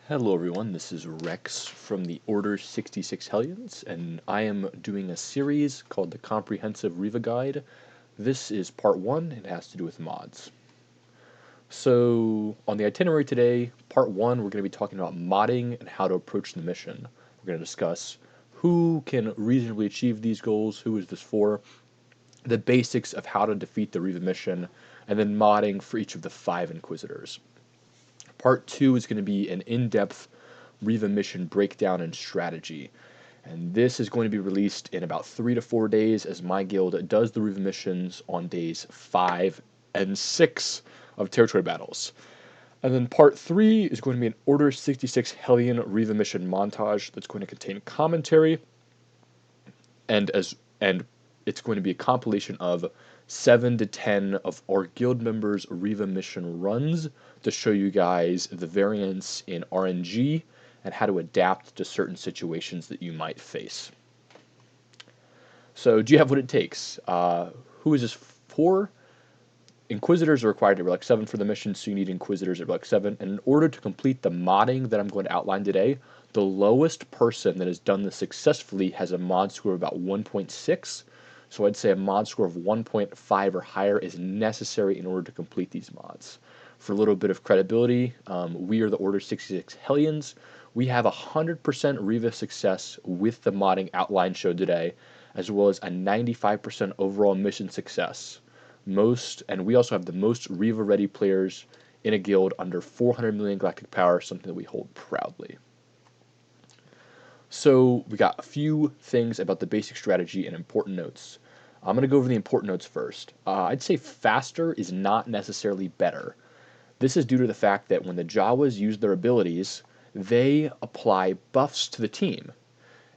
Hello everyone, this is Rex from the Order 66 Hellions, and I am doing a series called the Comprehensive REVA Guide. This is part 1, and it has to do with mods. So, on the itinerary today, part 1, we're going to be talking about modding and how to approach the mission. We're going to discuss who can reasonably achieve these goals, who is this for, the basics of how to defeat the REVA mission, and then modding for each of the 5 Inquisitors. Part 2 is going to be an in-depth REVA mission breakdown and strategy. And this is going to be released in about 3 to 4 days as my guild does the REVA missions on days 5 and 6 of territory battles. And then part 3 is going to be an Order 66 Hellion REVA mission montage that's going to contain commentary and it's going to be a compilation of 7 to 10 of our guild members' REVA mission runs to show you guys the variance in RNG and how to adapt to certain situations that you might face. So, do you have what it takes? Who is this for? Inquisitors are required to Relic 7 for the mission, so you need Inquisitors at Relic 7. And in order to complete the modding that I'm going to outline today, the lowest person that has done this successfully has a mod score of about 1.6. So I'd say a mod score of 1.5 or higher is necessary in order to complete these mods. For a little bit of credibility, we are the Order 66 Hellions. We have 100% REVA success with the modding outline showed today, as well as a 95% overall mission success. And we also have the most REVA ready players in a guild under 400 million galactic power, something that we hold proudly. So we got a few things about the basic strategy and important notes. I'm going to go over the important notes first. I'd say faster is not necessarily better. This is due to the fact that when the Jawas use their abilities, they apply buffs to the team.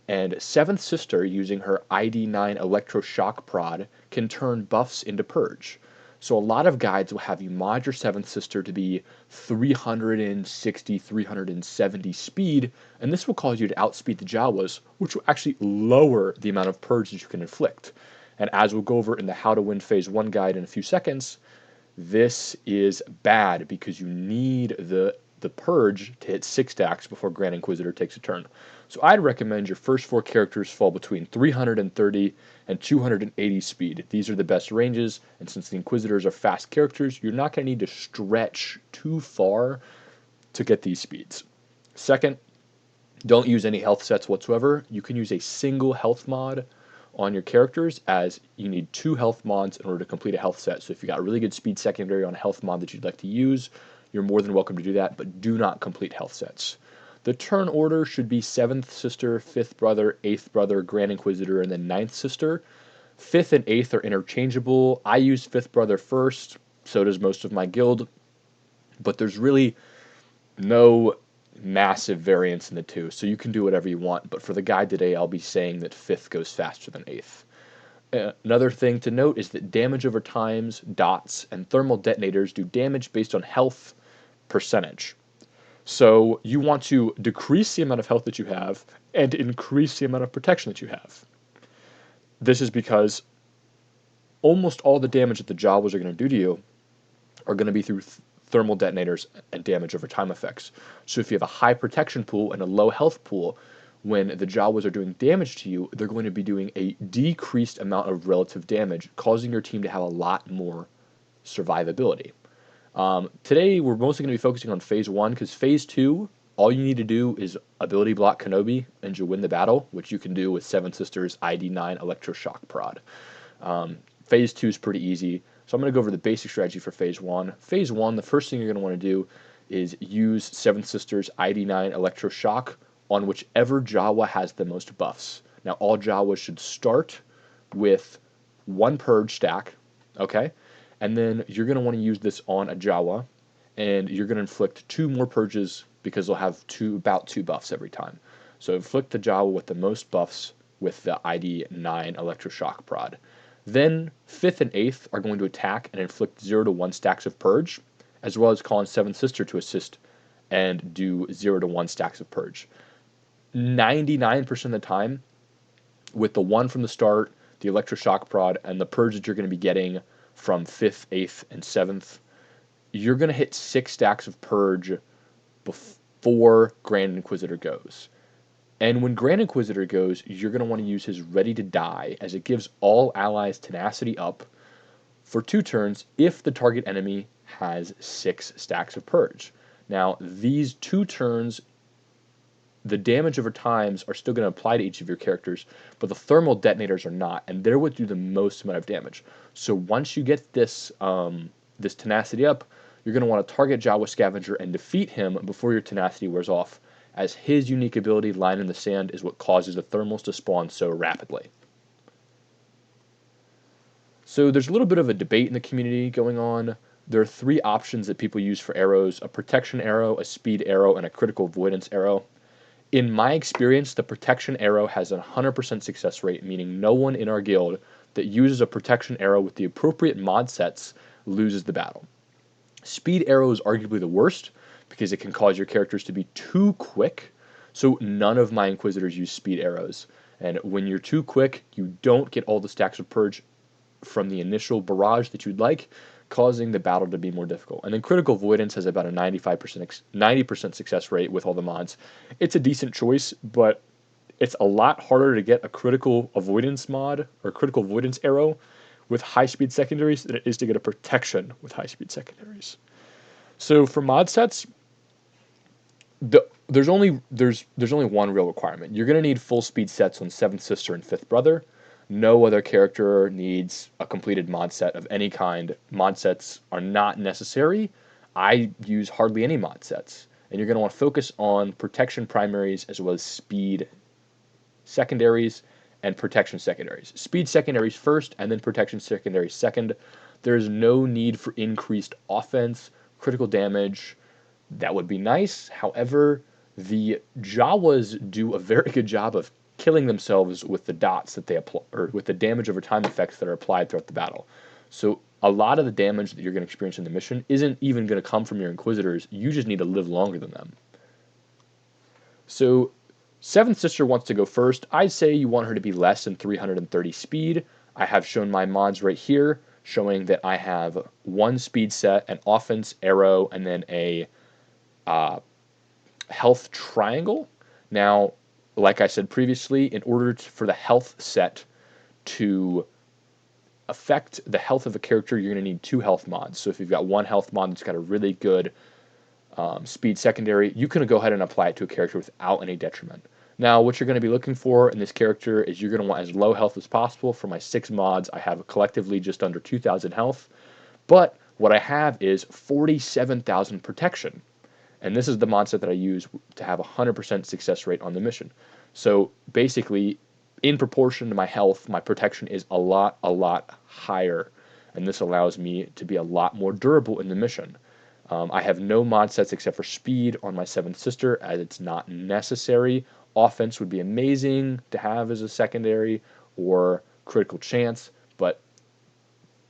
And 7th Sister, using her ID9 Electroshock Prod, can turn buffs into Purge. So a lot of guides will have you mod your 7th Sister to be 360, 370 speed, and this will cause you to outspeed the Jawas, which will actually lower the amount of Purge that you can inflict. And as we'll go over in the How to Win Phase 1 guide in a few seconds, this is bad because you need the Purge to hit 6 stacks before Grand Inquisitor takes a turn. So I'd recommend your first 4 characters fall between 330 and 280 speed. These are the best ranges, and since the Inquisitors are fast characters, you're not going to need to stretch too far to get these speeds. Second, don't use any health sets whatsoever. You can use a single health mod on your characters, as you need 2 health mods in order to complete a health set. So if you got a really good speed secondary on a health mod that you'd like to use, you're more than welcome to do that, but do not complete health sets. The turn order should be 7th Sister, 5th Brother, 8th Brother, Grand Inquisitor, and then 9th Sister. 5th and 8th are interchangeable. I use 5th Brother first, so does most of my guild, but there's really no massive variance in the two, so you can do whatever you want, but for the guide today, I'll be saying that 5th goes faster than 8th. Another thing to note is that damage over times, dots, and thermal detonators do damage based on health percentage. So you want to decrease the amount of health that you have and increase the amount of protection that you have. This is because almost all the damage that the Jawas are going to do to you are going to be through thermal detonators and damage over time effects. So if you have a high protection pool and a low health pool, when the Jawas are doing damage to you, they're going to be doing a decreased amount of relative damage, causing your team to have a lot more survivability. Today, we're mostly going to be focusing on Phase 1, because Phase 2, all you need to do is ability block Kenobi, and you'll win the battle, which you can do with 7 Sisters ID9 Electroshock Prod. Phase 2 is pretty easy, so I'm going to go over the basic strategy for Phase 1. Phase 1, the first thing you're going to want to do is use 7 Sisters ID9 Electroshock on whichever Jawa has the most buffs. Now, all Jawas should start with 1 Purge stack, okay? And then you're going to want to use this on a Jawa, and you're going to inflict 2 more Purges because they'll have about 2 buffs every time. So inflict the Jawa with the most buffs with the ID9 Electroshock Prod. Then 5th and 8th are going to attack and inflict 0 to 1 stacks of Purge, as well as calling 7th Sister to assist and do 0 to 1 stacks of Purge. 99% of the time, with the 1 from the start, the Electroshock Prod, and the Purge that you're going to be getting from 5th, 8th, and 7th, you're going to hit 6 stacks of Purge before Grand Inquisitor goes. And when Grand Inquisitor goes, you're going to want to use his Ready to Die, as it gives all allies tenacity up for 2 turns if the target enemy has 6 stacks of Purge. Now, these 2 turns, the damage over times are still going to apply to each of your characters, but the thermal detonators are not, and they're what do the most amount of damage. So once you get this this tenacity up, you're going to want to target Jawa Scavenger and defeat him before your tenacity wears off, as his unique ability, Line in the Sand, is what causes the thermals to spawn so rapidly. So there's a little bit of a debate in the community going on. There are 3 options that people use for arrows: a protection arrow, a speed arrow, and a critical avoidance arrow. In my experience, the protection arrow has a 100% success rate, meaning no one in our guild that uses a protection arrow with the appropriate mod sets loses the battle. Speed arrow is arguably the worst because it can cause your characters to be too quick, so none of my Inquisitors use speed arrows. And when you're too quick, you don't get all the stacks of Purge from the initial barrage that you'd like, causing the battle to be more difficult. And then critical avoidance has about a 90% success rate with all the mods. It's a decent choice, but it's a lot harder to get a critical avoidance mod or critical avoidance arrow with high speed secondaries than it is to get a protection with high speed secondaries. So for mod sets, there's only one real requirement. You're going to need full speed sets on 7th Sister and 5th Brother. No other character needs a completed mod set of any kind. Mod sets are not necessary. I use hardly any mod sets. And you're going to want to focus on protection primaries as well as speed secondaries and protection secondaries. Speed secondaries first and then protection secondaries second. There's no need for increased offense, critical damage. That would be nice. However, the Jawas do a very good job of killing themselves with the dots that they apply, or with the damage over time effects that are applied throughout the battle. So a lot of the damage that you're going to experience in the mission isn't even going to come from your Inquisitors. You just need to live longer than them. So 7th Sister wants to go first. I'd say you want her to be less than 330 speed. I have shown my mods right here, showing that I have 1 speed set, an offense arrow, and then a health triangle. Now, like I said previously, in order for the health set to affect the health of a character, you're going to need 2 health mods. So if you've got 1 health mod that's got a really good speed secondary, you can go ahead and apply it to a character without any detriment. Now, what you're going to be looking for in this character is you're going to want as low health as possible. For my 6 mods, I have collectively just under 2,000 health. But what I have is 47,000 protection. And this is the mod set that I use to have a 100% success rate on the mission. So basically, in proportion to my health, my protection is a lot higher. And this allows me to be a lot more durable in the mission. I have no mod sets except for speed on my 7th Sister, as it's not necessary. Offense would be amazing to have as a secondary, or critical chance, but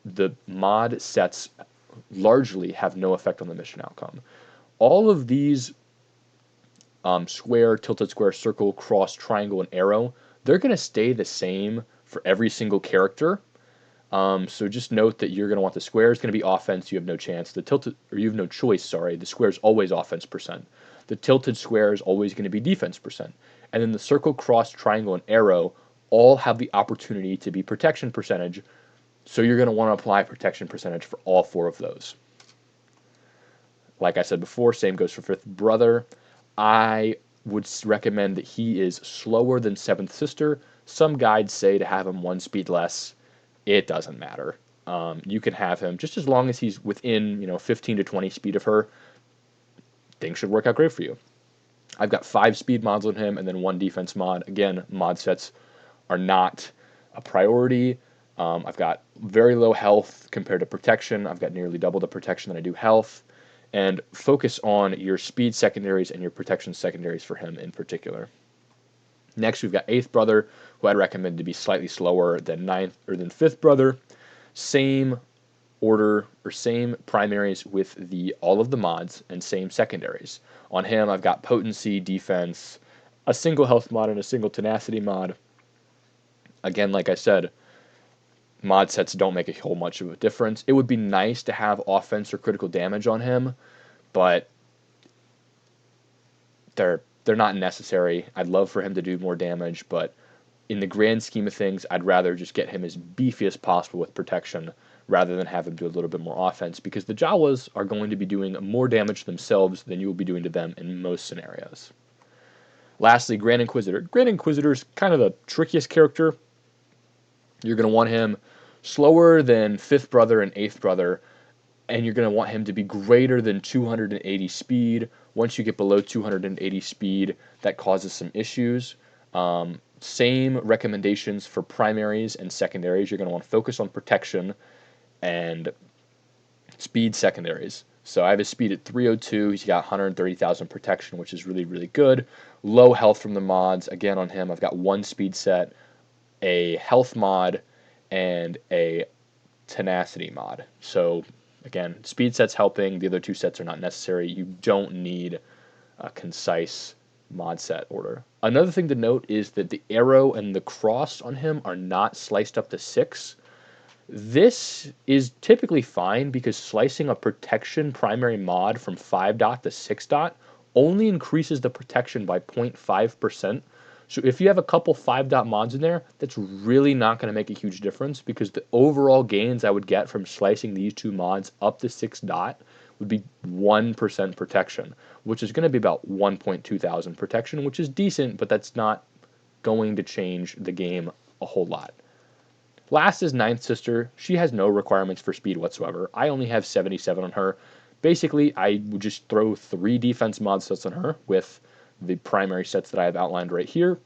the mod sets largely have no effect on the mission outcome. All of these square, tilted square, circle, cross, triangle, and arrow, they're going to stay the same for every single character. So just note that you're going to want the square is going to be offense. You have no chance. The tilted, or you have no choice. Sorry, the square is always offense %. The tilted square is always going to be defense %. And then the circle, cross, triangle, and arrow all have the opportunity to be protection %. So you're going to want to apply protection % for all 4 of those. Like I said before, same goes for 5th Brother. I would recommend that he is slower than 7th Sister. Some guides say to have him 1 speed less. It doesn't matter. You can have him just as long as he's within 15 to 20 speed of her. Things should work out great for you. I've got 5 speed mods on him and then 1 defense mod. Again, mod sets are not a priority. I've got very low health compared to protection. I've got nearly double the protection than I do health. And focus on your speed secondaries and your protection secondaries for him in particular. Next, we've got 8th Brother, who I'd recommend to be slightly slower than 5th Brother. Same order or same primaries with all of the mods and same secondaries. On him, I've got potency, defense, a single health mod, and a single tenacity mod. Again, like I said, mod sets don't make a whole much of a difference. It would be nice to have offense or critical damage on him, but they're not necessary. I'd love for him to do more damage, but in the grand scheme of things, I'd rather just get him as beefy as possible with protection rather than have him do a little bit more offense, because the Jawas are going to be doing more damage themselves than you will be doing to them in most scenarios. Lastly, Grand Inquisitor. Grand Inquisitor is kind of the trickiest character. You're going to want him slower than 5th Brother and 8th Brother, and you're going to want him to be greater than 280 speed. Once you get below 280 speed, that causes some issues. Same recommendations for primaries and secondaries. You're going to want to focus on protection and speed secondaries. So I have his speed at 302. He's got 130,000 protection, which is really, really good. Low health from the mods. Again, on him, I've got 1 speed set, a health mod, and a tenacity mod. So again, speed set's helping. The other 2 sets are not necessary. You don't need a concise mod set order. Another thing to note is that the arrow and the cross on him are not sliced up to 6. This is typically fine because slicing a protection primary mod from 5 dot to 6 dot only increases the protection by 0.5%. So if you have a couple 5 dot mods in there, that's really not going to make a huge difference, because the overall gains I would get from slicing these 2 mods up to 6 dot would be 1% protection, which is going to be about 1.2 thousand protection, which is decent, but that's not going to change the game a whole lot. Last is 9th Sister. She has no requirements for speed whatsoever. I only have 77 on her. Basically, I would just throw 3 defense mod sets on her with the primary sets that I have outlined right here.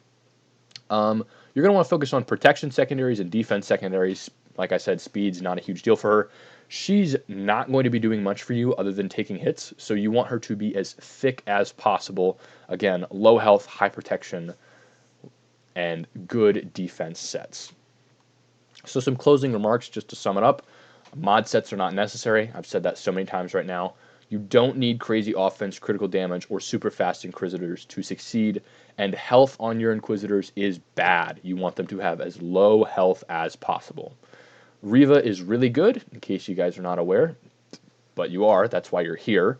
You're going to want to focus on protection secondaries and defense secondaries. Like I said, speed's not a huge deal for her. She's not going to be doing much for you other than taking hits, so you want her to be as thick as possible. Again, low health, high protection, and good defense sets. So some closing remarks just to sum it up. Mod sets are not necessary. I've said that so many times right now. You don't need crazy offense, critical damage, or super fast Inquisitors to succeed, and health on your Inquisitors is bad. You want them to have as low health as possible. Reva is really good, in case you guys are not aware, but you are. That's why you're here.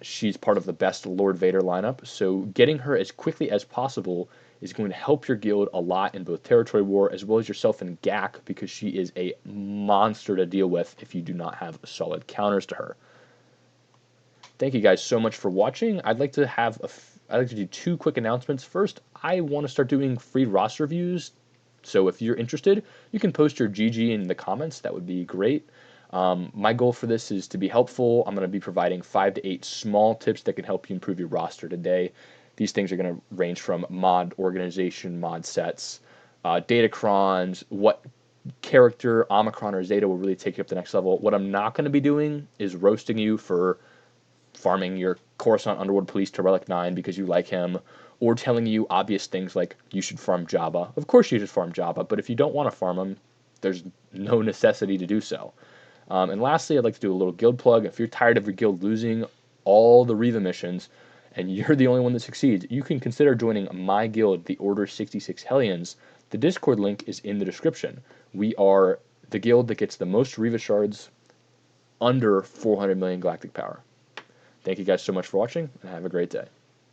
She's part of the best Lord Vader lineup, so getting her as quickly as possible is going to help your guild a lot in both Territory War as well as yourself in GAC, because she is a monster to deal with if you do not have solid counters to her. Thank you guys so much for watching. I'd like to do 2 quick announcements. First, I want to start doing free roster reviews. So if you're interested, you can post your GG in the comments. That would be great. My goal for this is to be helpful. I'm going to be providing 5 to 8 small tips that can help you improve your roster today. These things are going to range from mod organization, mod sets, datacrons, what character, Omicron or Zeta, will really take you up to the next level. What I'm not going to be doing is roasting you for farming your Coruscant Underworld Police to Relic 9 because you like him, or telling you obvious things like you should farm Jabba. Of course you should farm Jabba, but if you don't want to farm him, there's no necessity to do so. And lastly, I'd like to do a little guild plug. If you're tired of your guild losing all the REVA missions and you're the only one that succeeds, you can consider joining my guild, the Order 66 Hellions. The Discord link is in the description. We are the guild that gets the most REVA shards under 400 million galactic power. Thank you guys so much for watching, and have a great day.